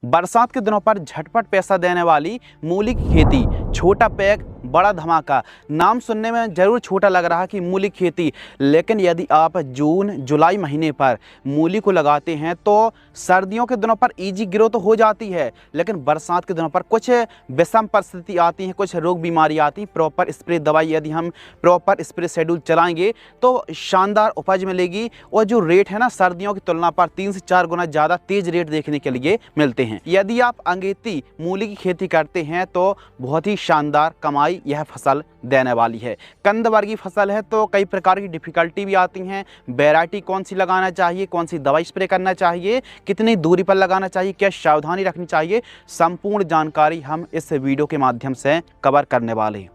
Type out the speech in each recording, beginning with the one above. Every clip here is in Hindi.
बरसात के दिनों पर झटपट पैसा देने वाली मूली की खेती, छोटा पैक बड़ा धमाका। नाम सुनने में जरूर छोटा लग रहा है कि मूली की खेती, लेकिन यदि आप जून जुलाई महीने पर मूली को लगाते हैं तो सर्दियों के दिनों पर इजी ग्रो तो हो जाती है, लेकिन बरसात के दिनों पर कुछ विषम परिस्थिति आती हैं, कुछ रोग बीमारी आती। प्रॉपर स्प्रे दवाई यदि हम प्रॉपर स्प्रे शेड्यूल चलाएंगे तो शानदार उपज मिलेगी, और जो रेट है ना सर्दियों की तुलना पर 3 से 4 गुना ज़्यादा तेज रेट देखने के लिए मिलते हैं। यदि आप अंगेती मूली की खेती करते हैं तो बहुत ही शानदार कमाई यह फसल देने वाली है। कंद वर्गीय फसल है तो कई प्रकार की डिफिकल्टी भी आती हैं। वैरायटी कौन सी लगाना चाहिए, कौन सी दवाई स्प्रे करना चाहिए, कितनी दूरी पर लगाना चाहिए, क्या सावधानी रखनी चाहिए, संपूर्ण जानकारी हम इस वीडियो के माध्यम से कवर करने वाले हैं।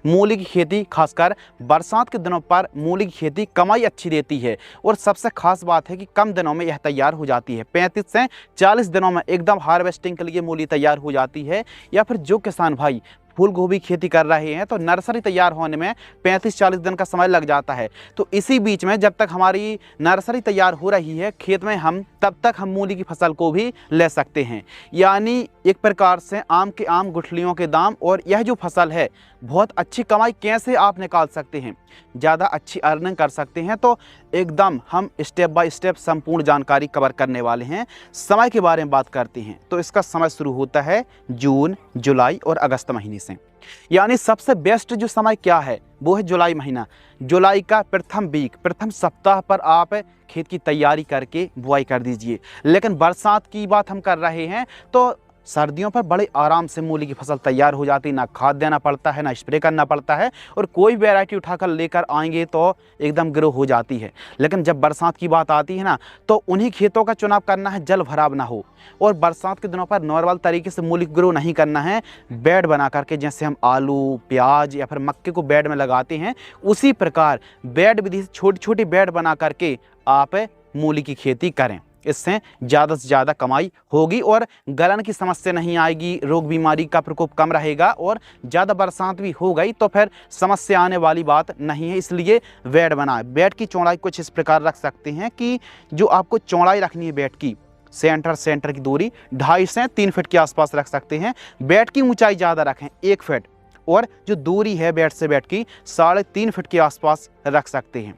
मूली की खेती, खासकर बरसात के दिनों पर मूली की खेती कमाई अच्छी देती है, और सबसे खास बात है कि कम दिनों में यह तैयार हो जाती है। 35 से 40 दिनों में एकदम हार्वेस्टिंग के लिए मूली तैयार हो जाती है। या फिर जो किसान भाई फूल गोभी खेती कर रहे हैं तो नर्सरी तैयार होने में 35-40 दिन का समय लग जाता है। तो इसी बीच में जब तक हमारी नर्सरी तैयार हो रही है खेत में, हम तब तक हम मूली की फसल को भी ले सकते हैं। यानी एक प्रकार से आम के आम गुठलियों के दाम, और यह जो फसल है बहुत अच्छी कमाई कैसे आप निकाल सकते हैं, ज़्यादा अच्छी अर्निंग कर सकते हैं, तो एकदम हम स्टेप बाय स्टेप संपूर्ण जानकारी कवर करने वाले हैं। समय के बारे में बात करते हैं तो इसका समय शुरू होता है जून, जुलाई और अगस्त महीने से। यानी सबसे बेस्ट जो समय क्या है वो है जुलाई महीना। जुलाई का प्रथम सप्ताह पर आप खेत की तैयारी करके बुआई कर दीजिए। लेकिन बरसात की बात हम कर रहे हैं तो सर्दियों पर बड़े आराम से मूली की फसल तैयार हो जाती है, ना खाद देना पड़ता है, ना स्प्रे करना पड़ता है, और कोई वैरायटी उठाकर लेकर आएंगे तो एकदम ग्रो हो जाती है। लेकिन जब बरसात की बात आती है ना तो उन्हीं खेतों का चुनाव करना है जल भराव ना हो, और बरसात के दिनों पर नॉर्मल तरीके से मूली ग्रो नहीं करना है। बेड बना करके, जैसे हम आलू, प्याज या फिर मक्के को बेड में लगाते हैं, उसी प्रकार बेड विधि से छोटी छोटी बेड बना करके आप मूली की खेती करें। इससे ज़्यादा से ज़्यादा कमाई होगी और गलन की समस्या नहीं आएगी, रोग बीमारी का प्रकोप कम रहेगा, और ज़्यादा बरसात भी हो गई तो फिर समस्या आने वाली बात नहीं है। इसलिए बेड बनाए। बेड की चौड़ाई कुछ इस प्रकार रख सकते हैं कि जो आपको चौड़ाई रखनी है बेड की, सेंटर की दूरी 2.5 से 3 फीट के आसपास रख सकते हैं। बेड की ऊंचाई ज़्यादा रखें 1 फीट, और जो दूरी है बेड से बेड की 3.5 फीट के आसपास रख सकते हैं।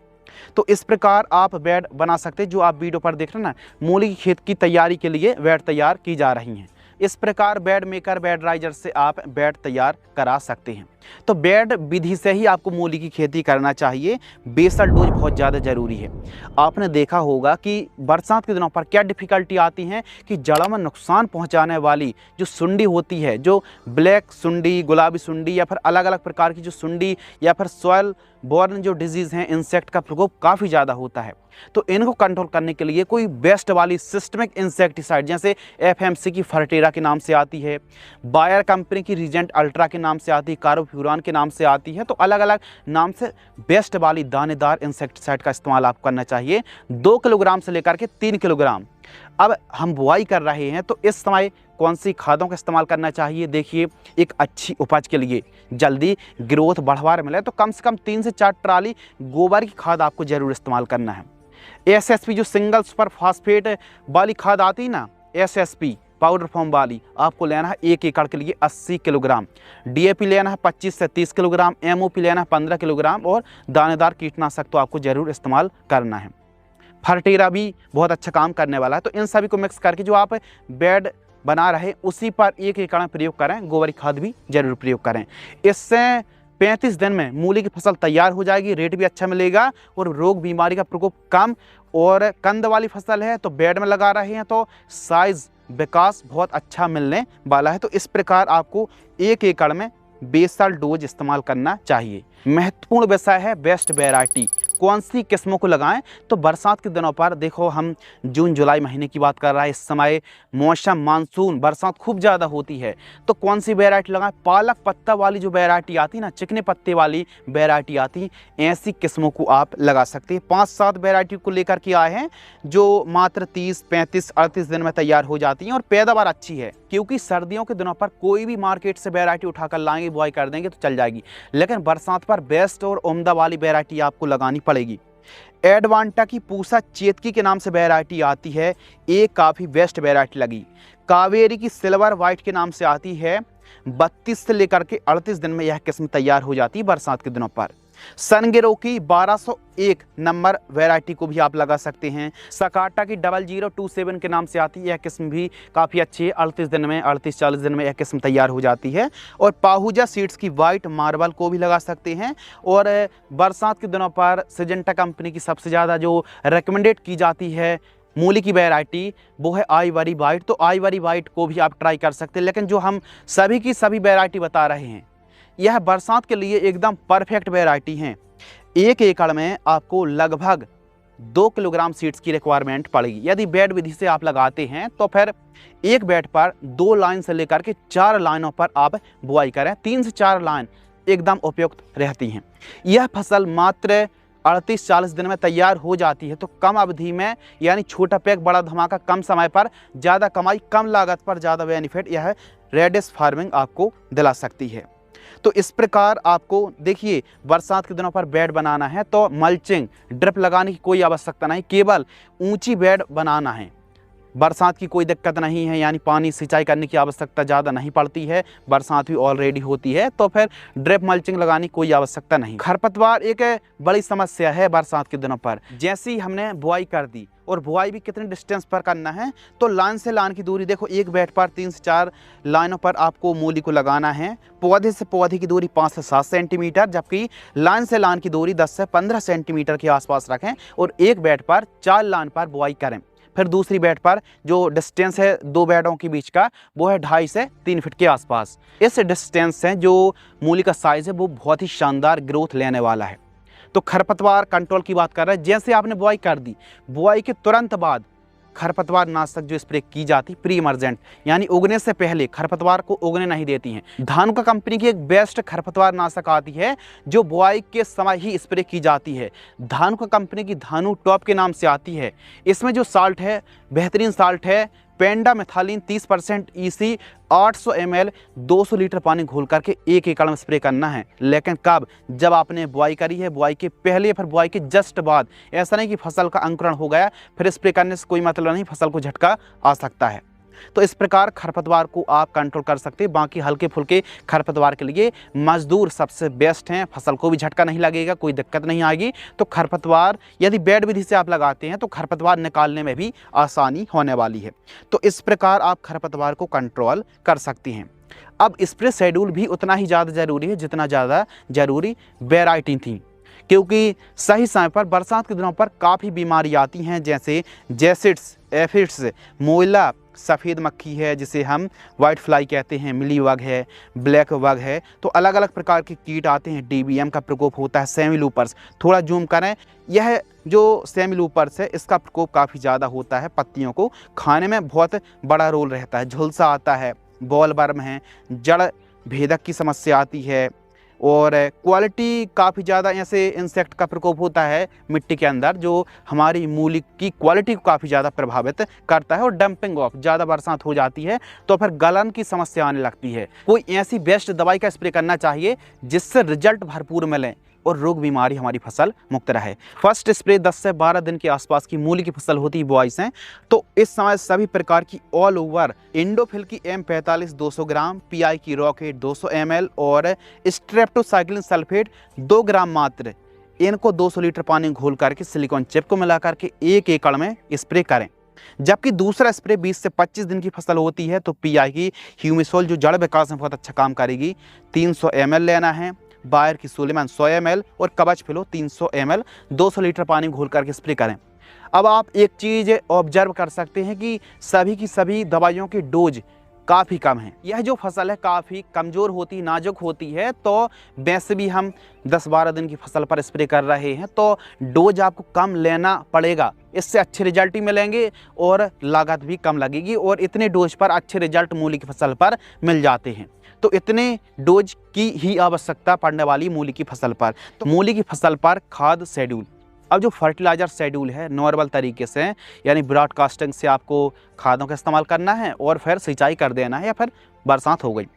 तो इस प्रकार आप बेड बना सकते हैं। जो आप वीडियो पर देख रहे हैं ना, मूली की खेत की तैयारी के लिए बेड तैयार की जा रही हैं। इस प्रकार बेड मेकर, बेड राइजर से आप बेड तैयार करा सकते हैं। तो बेड विधि से ही आपको मूली की खेती करना चाहिए। बेसल डोज बहुत ज़्यादा ज़रूरी है। आपने देखा होगा कि बरसात के दिनों पर क्या डिफ़िकल्टी आती हैं कि जड़ों में नुकसान पहुंचाने वाली जो सुंडी होती है, जो ब्लैक सुंडी, गुलाबी सुंडी, या फिर अलग अलग प्रकार की जो सुंडी, या फिर सॉयल बोर्न जो डिजीज़ हैं, इंसेक्ट का प्रकोप काफ़ी ज़्यादा होता है। तो इनको कंट्रोल करने के लिए कोई बेस्ट वाली सिस्टमिक इंसेक्टिसाइड, जैसे FMC की फर्टेरा के नाम से आती है, बायर कंपनी की रीजेंट अल्ट्रा के नाम से आती है, कार्बोफ्यूरान के नाम से आती है, तो अलग अलग नाम से बेस्ट वाली दानेदार इंसेक्टिसाइड का इस्तेमाल आपको करना चाहिए। 2 किलोग्राम से लेकर के 3 किलोग्राम। अब हम बुआई कर रहे हैं तो इस समय कौन सी खादों का इस्तेमाल करना चाहिए? देखिए, एक अच्छी उपज के लिए, जल्दी ग्रोथ बढ़वा मिले तो कम से कम 3 से 4 ट्राली गोबर की खाद आपको ज़रूर इस्तेमाल करना है। SSP जो सिंगल सुपर फास्फेट वाली खाद आती है ना, SSP पाउडर फॉर्म वाली, आपको लेना है 1 एकड़ के लिए 80 किलोग्राम। DAP लेना है 25 से 30 किलोग्राम। MOP लेना है 15 किलोग्राम, और दानेदार कीटनाशक तो आपको ज़रूर इस्तेमाल करना है। फर्टेरा भी बहुत अच्छा काम करने वाला है। तो इन सभी को मिक्स करके जो आप बेड बना रहे उसी पर 1 एकड़ में प्रयोग करें। गोबर की खाद भी जरूर प्रयोग करें। इससे 35 दिन में मूली की फसल तैयार हो जाएगी, रेट भी अच्छा मिलेगा, और रोग बीमारी का प्रकोप कम। और कंद वाली फसल है तो बेड में लगा रहे हैं तो साइज विकास बहुत अच्छा मिलने वाला है। तो इस प्रकार आपको 1 एकड़ में बेसल डोज इस्तेमाल करना चाहिए। महत्वपूर्ण विषय है बेस्ट वैरायटी, कौन सी किस्मों को लगाएं। तो बरसात के दिनों पर देखो, हम जून जुलाई महीने की बात कर रहे हैं। इस समय मौसम मानसून, बरसात खूब ज़्यादा होती है, तो कौन सी वैरायटी लगाएं? पालक पत्ता वाली जो वैरायटी आती है ना, चिकने पत्ते वाली वैरायटी आती, ऐसी किस्मों को आप लगा सकते हैं। 5-7 वैरायटी को लेकर के आए हैं जो मात्र 30, 35, 38 दिन में तैयार हो जाती हैं, और पैदावार अच्छी है। क्योंकि सर्दियों के दिनों पर कोई भी मार्केट से वैरायटी उठाकर लाएंगे, बुआई कर देंगे तो चल जाएगी, लेकिन बरसात पर बेस्ट और उम्दा वाली वैरायटी आपको लगानी पड़ेगी। एडवांटा की पूसा चेतकी के नाम से वैरायटी आती है, एक काफ़ी बेस्ट वैरायटी लगी। कावेरी की सिल्वर वाइट के नाम से आती है। 32 से लेकर के 38 दिन में यह किस्म तैयार हो जाती है बरसात के दिनों पर। सनगिरो की 1201 नंबर वैरायटी को भी आप लगा सकते हैं। सकाटा की 0027 के नाम से आती है, यह किस्म भी काफ़ी अच्छी है। 38 दिन में 38-40 दिन में यह किस्म तैयार हो जाती है। और पाहुजा सीड्स की वाइट मार्बल को भी लगा सकते हैं। और बरसात के दिनों पर सिजेंटा कंपनी की सबसे ज़्यादा जो रिकमेंडेड की जाती है मूली की वैरायटी वो है आइवरी वाइट। तो आइवरी वाइट को भी आप ट्राई कर सकते हैं। लेकिन जो हम सभी की सभी वैरायटी बता रहे हैं यह बरसात के लिए एकदम परफेक्ट वैरायटी हैं। 1 एकड़ में आपको लगभग 2 किलोग्राम सीड्स की रिक्वायरमेंट पड़ेगी। यदि बेड विधि से आप लगाते हैं तो फिर एक बेड पर 2 लाइन से लेकर के 4 लाइनों पर आप बुआई करें। 3 से 4 लाइन एकदम उपयुक्त रहती हैं। यह फसल मात्र 38-40 दिन में तैयार हो जाती है। तो कम अवधि में यानी छोटा पैक बड़ा धमाका, कम समय पर ज़्यादा कमाई, कम लागत पर ज़्यादा बेनिफिट यह रेडिश फार्मिंग आपको दिला सकती है। तो इस प्रकार आपको देखिए बरसात के दिनों पर बेड बनाना है तो मल्चिंग ड्रिप लगाने की कोई आवश्यकता नहीं, केवल ऊंची बेड बनाना है। बरसात की कोई दिक्कत नहीं है, यानी पानी सिंचाई करने की आवश्यकता ज़्यादा नहीं पड़ती है, बरसात भी ऑलरेडी होती है तो फिर ड्रिप मल्चिंग लगाने की कोई आवश्यकता नहीं। खरपतवार एक बड़ी समस्या है बरसात के दिनों पर। जैसे ही हमने बुआई कर दी, और बुआई भी कितने डिस्टेंस पर करना है तो लाइन से लाइन की दूरी देखो, एक बेड पर 3 से 4 लाइनों पर आपको मूली को लगाना है। पौधे से पौधे की दूरी 5 से 7 सेंटीमीटर, जबकि लाइन से लाइन की दूरी 10 से 15 सेंटीमीटर के आसपास रखें और एक बेड पर 4 लाइन पर बुआई करें। फिर दूसरी बेड पर जो डिस्टेंस है 2 बेडों के बीच का वो है 2.5 से 3 फीट के आसपास। इस डिस्टेंस से जो मूली का साइज़ है वो बहुत ही शानदार ग्रोथ लेने वाला है। तो खरपतवार कंट्रोल की बात कर रहे हैं। जैसे आपने बुआई कर दी, बुआई के तुरंत बाद खरपतवार नाशक जो स्प्रे की जाती प्री इमर्जेंट, यानी उगने से पहले खरपतवार को उगने नहीं देती हैं। धानुका कंपनी की एक बेस्ट खरपतवार नाशक आती है जो बुआई के समय ही स्प्रे की जाती है। धानुका कंपनी की धानु टॉप के नाम से आती है। इसमें जो साल्ट है बेहतरीन साल्ट है, पेंडामेथालिन 30% EC 800 ml 200 लीटर पानी घोल करके 1 एकड़ में स्प्रे करना है। लेकिन कब? जब आपने बुआई करी है, बुआई के पहले फिर बुआई के जस्ट बाद। ऐसा नहीं कि फसल का अंकुरण हो गया फिर स्प्रे करने से कोई मतलब नहीं, फसल को झटका आ सकता है। तो इस प्रकार खरपतवार को आप कंट्रोल कर सकते हैं। बाकी हल्के फुल्के खरपतवार के लिए मजदूर सबसे बेस्ट हैं, फसल को भी झटका नहीं लगेगा, कोई दिक्कत नहीं आएगी। तो खरपतवार यदि बेड विधि से आप लगाते हैं तो खरपतवार निकालने में भी आसानी होने वाली है। तो इस प्रकार आप खरपतवार को कंट्रोल कर सकते हैं। अब स्प्रे शेड्यूल भी उतना ही ज़्यादा ज़रूरी है जितना ज़्यादा ज़रूरी वैरायटी थी, क्योंकि सही समय पर बरसात के दिनों पर काफ़ी बीमारी आती हैं, जैसे जैसिड्स, एफिड्स, मोइला, सफ़ेद मक्खी है जिसे हम वाइट फ्लाई कहते हैं, मिली बग है, ब्लैक बग है। तो अलग अलग प्रकार के कीट आते हैं। DBM का प्रकोप होता है। सेमिलूपर्स, थोड़ा जूम करें, यह जो सेमिलूपर्स है इसका प्रकोप काफ़ी ज़्यादा होता है। पत्तियों को खाने में बहुत बड़ा रोल रहता है। झुलसा आता है, बॉल वर्म है, जड़ भेदक की समस्या आती है, और क्वालिटी काफ़ी ज़्यादा ऐसे इंसेक्ट का प्रकोप होता है मिट्टी के अंदर जो हमारी मूली की क्वालिटी को काफ़ी ज़्यादा प्रभावित करता है। और डंपिंग ऑफ, ज़्यादा बरसात हो जाती है तो फिर गलन की समस्या आने लगती है। कोई ऐसी बेस्ट दवाई का स्प्रे करना चाहिए जिससे रिजल्ट भरपूर मिले और रोग बीमारी हमारी फसल मुक्त रहे। फर्स्ट स्प्रे 10 से 12 दिन के आसपास की मूली की फसल होती है बुआई से। तो इस समय सभी प्रकार की ऑल ओवर इंडोफिल की M45 200 ग्राम, PI की रॉकेट 200 ml और स्ट्रेप्टोसाइक्लिन सल्फेट 2 ग्राम मात्र, इनको 200 लीटर पानी घोल करके सिलिकॉन चिप को मिला करके 1 एकड़ में स्प्रे करें। जबकि दूसरा स्प्रे 20 से 25 दिन की फसल होती है तो PI की ह्यूमिसोल जो जड़ विकास में बहुत अच्छा काम करेगी 300 ml लेना है। बायर की सोलेमन 100 ml और कवच फिलो 300 ml 200 लीटर पानी घोल करके स्प्रे करें। अब आप एक चीज़ ऑब्जर्व कर सकते हैं कि सभी की सभी दवाइयों की डोज काफ़ी कम है। यह जो फसल है काफ़ी कमज़ोर होती, नाजुक होती है। तो वैसे भी हम 10-12 दिन की फसल पर स्प्रे कर रहे हैं तो डोज आपको कम लेना पड़ेगा, इससे अच्छे रिजल्ट ही मिलेंगे और लागत भी कम लगेगी। और इतने डोज पर अच्छे रिजल्ट मूली की फसल पर मिल जाते हैं। तो इतने डोज की ही आवश्यकता पड़ने वाली मूली की फसल पर। तो मूली की फसल पर खाद शेड्यूल, अब जो फर्टिलाइज़र शेड्यूल है नॉर्मल तरीके से, यानी ब्रॉडकास्टिंग से आपको खादों का इस्तेमाल करना है और फिर सिंचाई कर देना है, या फिर बरसात हो गई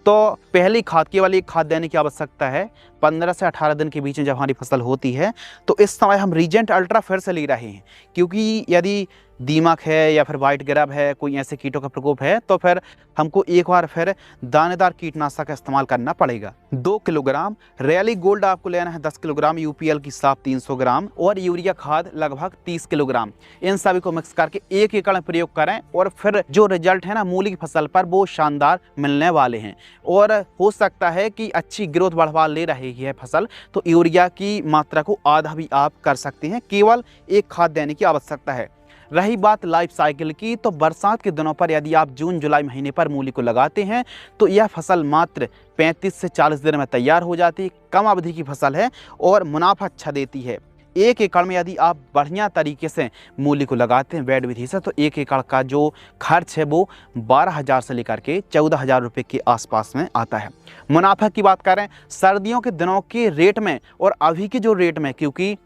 तो पहली खाद, केवल एक खाद देने की आवश्यकता है 15 से 18 दिन के बीच में जब हमारी फसल होती है। तो इस समय हम रीजेंट अल्ट्रा फिर से ले रहे हैं, क्योंकि यदि दीमक है या फिर वाइट ग्रब है, कोई ऐसे कीटों का प्रकोप है, तो फिर हमको एक बार फिर दानेदार कीटनाशक का इस्तेमाल करना पड़ेगा। 2 किलोग्राम रैली गोल्ड आपको लेना है, 10 किलोग्राम यूपीएल की साफ 300 ग्राम और यूरिया खाद लगभग 30 किलोग्राम। इन सभी को मिक्स करके 1 एकड़ में प्रयोग करें और फिर जो रिजल्ट है ना मूली की फसल पर वो शानदार मिलने वाले हैं। और हो सकता है कि अच्छी ग्रोथ बढ़वा ले रही है फसल, तो यूरिया की मात्रा को आधा भी आप कर सकते हैं, केवल एक खाद देने की आवश्यकता है। रही बात लाइफ साइकिल की, तो बरसात के दिनों पर यदि आप जून जुलाई महीने पर मूली को लगाते हैं तो यह फसल मात्र 35 से 40 दिन में तैयार हो जाती है। कम अवधि की फसल है और मुनाफा अच्छा देती है। 1 एकड़ में यदि आप बढ़िया तरीके से मूली को लगाते हैं वैड विधि से, तो 1 एकड़ का जो खर्च है वो 12,000 से लेकर के 14,000 रुपये के आसपास में आता है। मुनाफा की बात करें सर्दियों के दिनों के रेट में और अभी के जो रेट में, क्योंकि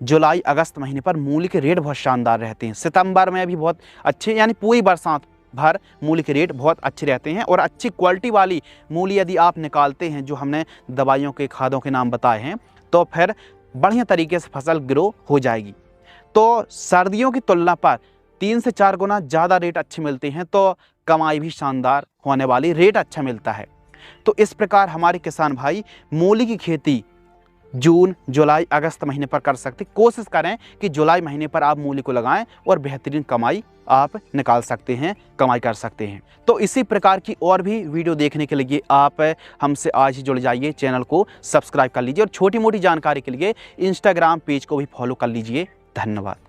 जुलाई अगस्त महीने पर मूली के रेट बहुत शानदार रहते हैं, सितंबर में भी बहुत अच्छे, यानी पूरी बरसात भर मूली के रेट बहुत अच्छे रहते हैं। और अच्छी क्वालिटी वाली मूली यदि आप निकालते हैं, जो हमने दवाइयों के खादों के नाम बताए हैं, तो फिर बढ़िया तरीके से फसल ग्रो हो जाएगी। तो सर्दियों की तुलना पर 3 से 4 गुना ज़्यादा रेट अच्छे मिलते हैं, तो कमाई भी शानदार होने वाली, रेट अच्छा मिलता है। तो इस प्रकार हमारे किसान भाई मूली की खेती जून जुलाई अगस्त महीने पर कर सकते। कोशिश करें कि जुलाई महीने पर आप मूली को लगाएं और बेहतरीन कमाई आप निकाल सकते हैं, कमाई कर सकते हैं। तो इसी प्रकार की और भी वीडियो देखने के लिए आप हमसे आज ही जुड़ जाइए, चैनल को सब्सक्राइब कर लीजिए और छोटी मोटी जानकारी के लिए इंस्टाग्राम पेज को भी फॉलो कर लीजिए। धन्यवाद।